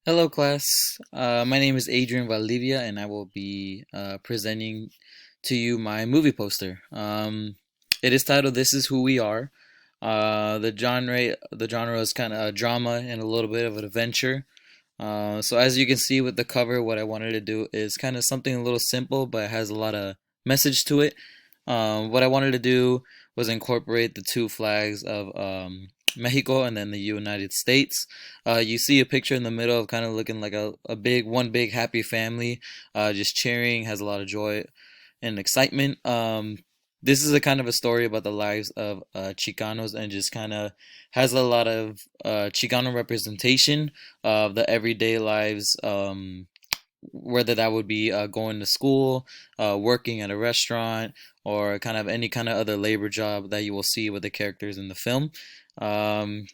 Hello, class. My name is Adrian Valdivia, and I will be presenting to you my movie poster. It is titled "This Is Who We Are." The genre is kind of a drama and a little bit of an adventure. So as you can see with the cover, what I wanted to do is kind of something a little simple, but it has a lot of message to it. What I wanted to do was incorporate the two flags of Mexico and then the United States. You see a picture in the middle of kind of looking like one big happy family, just cheering, has a lot of joy and excitement. This is a kind of a story about the lives of Chicanos and just kind of has a lot of Chicano representation of the everyday lives, whether that would be going to school, working at a restaurant, or kind of any kind of other labor job that you will see with the characters in the film. Um,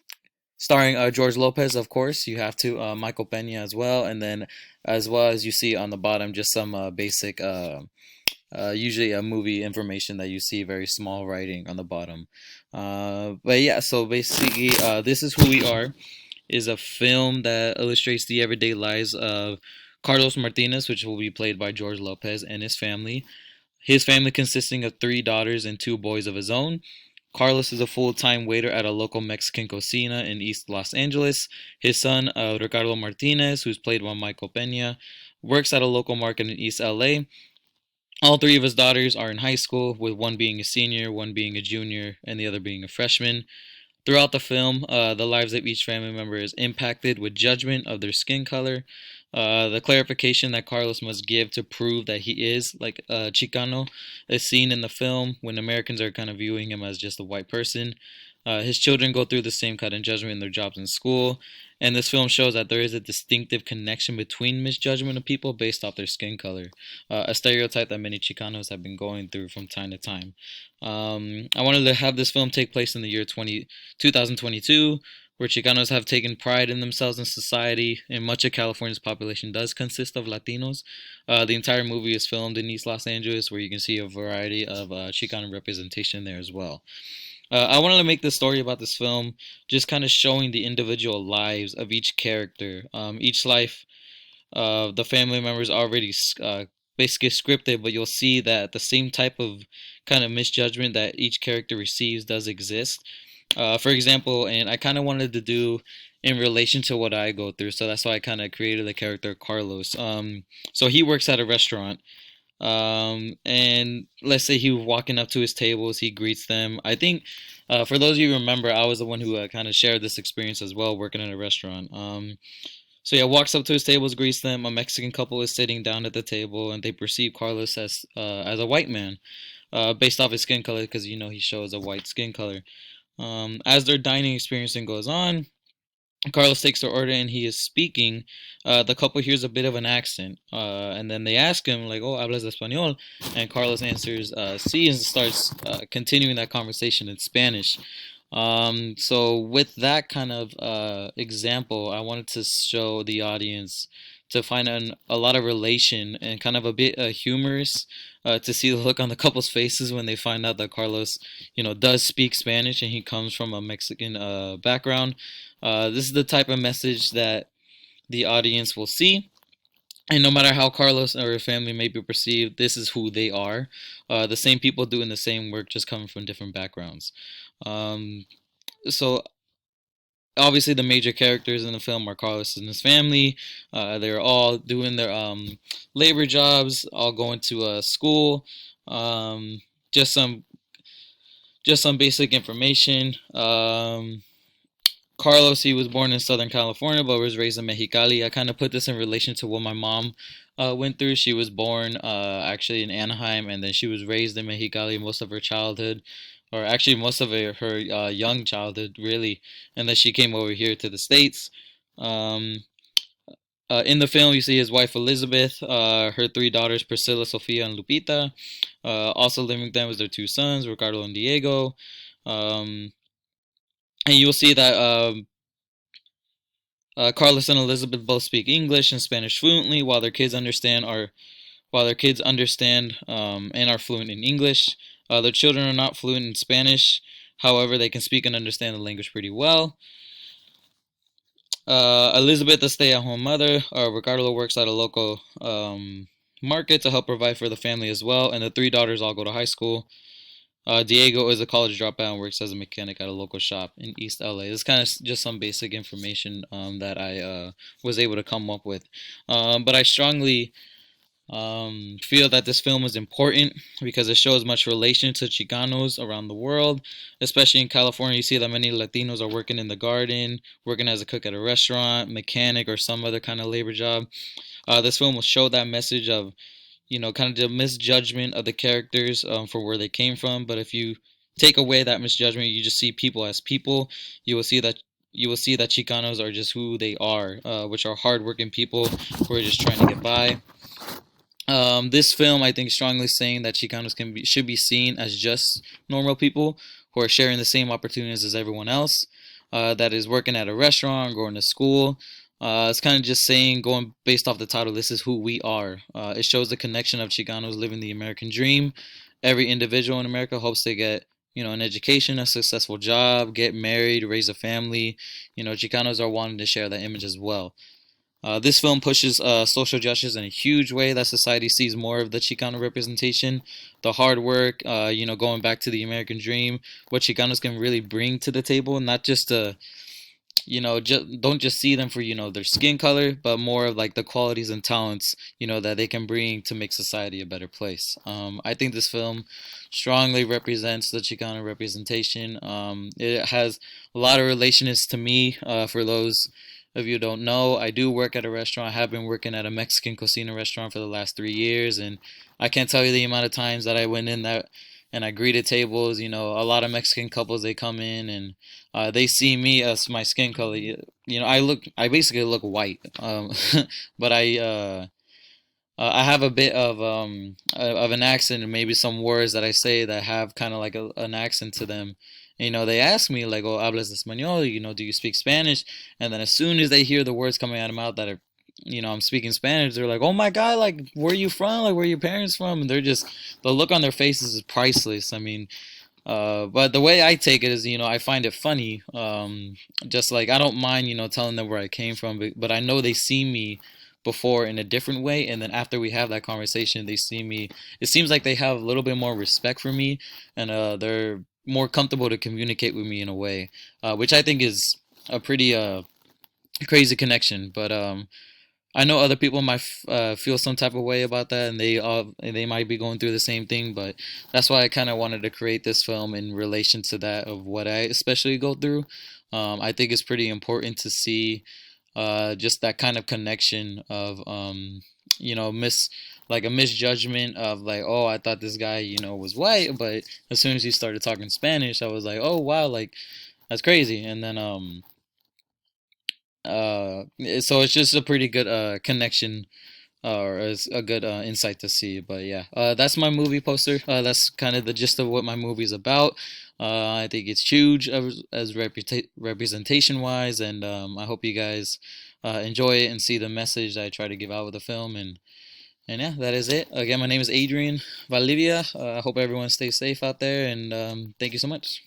Starring George Lopez, of course, you have to Michael Pena as well, and then as well as you see on the bottom, just some basic, usually a movie information that you see very small writing on the bottom. But yeah, so basically, This Is Who We Are is a film that illustrates the everyday lives of Carlos Martinez, which will be played by George Lopez, and his family. His family consisting of three daughters and two boys of his own. Carlos is a full-time waiter at a local Mexican cocina in East Los Angeles. His son, Ricardo Martinez, who's played by Michael Pena, works at a local market in East LA. All three of his daughters are in high school, with one being a senior, one being a junior, and the other being a freshman. Throughout the film, the lives of each family member is impacted with judgment of their skin color. The clarification that Carlos must give to prove that he is like Chicano is seen in the film when Americans are kind of viewing him as just a white person. His children go through the same kind of judgment in their jobs in school, and this film shows that there is a distinctive connection between misjudgment of people based off their skin color, a stereotype that many Chicanos have been going through from time to time. I wanted to have this film take place in the year 2022, where Chicanos have taken pride in themselves in society, and much of California's population does consist of Latinos. The entire movie is filmed in East Los Angeles, where you can see a variety of Chicano representation there as well. I wanted to make the story about this film just kind of showing the individual lives of each character. Each life of the family members already basically scripted, but you'll see that the same type of kind of misjudgment that each character receives does exist. For example, and I kind of wanted to do in relation to what I go through, so that's why I kind of created the character Carlos. So he works at a restaurant, and let's say he was walking up to his tables, he greets them. I think, for those of you who remember, I was the one who kind of shared this experience as well, working at a restaurant. So yeah, walks up to his tables, greets them. A Mexican couple is sitting down at the table, and they perceive Carlos as a white man, based off his skin color, because he shows a white skin color. As their dining experience goes on, Carlos takes their order and he is speaking. The couple hears a bit of an accent, and then they ask him like, "Oh, hablas español?" And Carlos answers, "Sí," and starts continuing that conversation in Spanish. So with that kind of example, I wanted to show the audience to find a lot of relation and kind of a bit humorous, to see the look on the couple's faces when they find out that Carlos, does speak Spanish and he comes from a Mexican background. This is the type of message that the audience will see. And no matter how Carlos or his family may be perceived, this is who they are. The same people doing the same work, just coming from different backgrounds. Um, so obviously the major characters in the film are Carlos and his family. They're all doing their labor jobs, all going to school. Um, just some basic information. Carlos, he was born in Southern California, but was raised in Mexicali. I kind of put this in relation to what my mom went through. She was born actually in Anaheim, and then she was raised in Mexicali most of her childhood, or actually most of her young childhood, really. And then she came over here to the States. Um, in the film, you see his wife Elizabeth, her three daughters Priscilla, Sofia, and Lupita. Also living with them was their two sons, Ricardo and Diego. Um, and you'll see that Carlos and Elizabeth both speak English and Spanish fluently, while their kids understand and are fluent in English. Their children are not fluent in Spanish. However, they can speak and understand the language pretty well. Elizabeth, a stay-at-home mother. Ricardo works at a local market to help provide for the family as well, and the three daughters all go to high school. Diego is a college dropout and works as a mechanic at a local shop in East LA. This kind of just some basic information that I was able to come up with. But I strongly feel that this film is important because it shows much relation to Chicanos around the world, especially in California. You see that many Latinos are working in the garden, working as a cook at a restaurant, mechanic, or some other kind of labor job. This film will show that message of, kind of the misjudgment of the characters for where they came from. But if you take away that misjudgment, you just see people as people. You will see that Chicanos are just who they are, which are hardworking people who are just trying to get by. This film, I think, strongly saying that Chicanos should be seen as just normal people who are sharing the same opportunities as everyone else. That is working at a restaurant, going to school. It's kind of just saying, going based off the title, this is who we are. It shows the connection of Chicanos living the American dream. Every individual in America hopes to get, an education, a successful job, get married, raise a family. Chicanos are wanting to share that image as well. This film pushes social justice in a huge way that society sees more of the Chicano representation, the hard work, going back to the American dream, what Chicanos can really bring to the table, not just don't just see them for their skin color, but more of like the qualities and talents that they can bring to make society a better place. I think this film strongly represents the Chicano representation. It has a lot of relations to me. For those of you who don't know, I do work at a restaurant. I have been working at a Mexican cocina restaurant for the last 3 years, and I can't tell you the amount of times that I went in that and I greeted tables. A lot of Mexican couples, they come in and they see me as my skin color. I basically look white, but I have a bit of an accent and maybe some words that I say that have kind of like an accent to them. They ask me like, "Oh, hablas español?" Do you speak Spanish? And then as soon as they hear the words coming out of my mouth that are, I'm speaking Spanish, they're like, "Oh my God, like, where are you from? Like, where are your parents from?" And the look on their faces is priceless. I mean, but the way I take it is, I find it funny. Just like I don't mind, telling them where I came from, but I know they see me before in a different way, and then after we have that conversation, they see me. It seems like they have a little bit more respect for me, and they're more comfortable to communicate with me in a way, which I think is a pretty crazy connection. But I know other people might feel some type of way about that, and they might be going through the same thing. But that's why I kind of wanted to create this film in relation to that of what I especially go through. I think it's pretty important to see just that kind of connection of like a misjudgment of like, oh, I thought this guy was white, but as soon as he started talking Spanish, I was like, oh wow, like that's crazy. And then so it's just a pretty good connection, or is a good insight to see. But yeah, that's my movie poster. That's kind of the gist of what my movie is about. I think it's huge as representation wise, and I hope you guys enjoy it and see the message that I try to give out with the film. And yeah, that is it. Again, my name is Adrian Valdivia. I hope everyone stays safe out there, and thank you so much.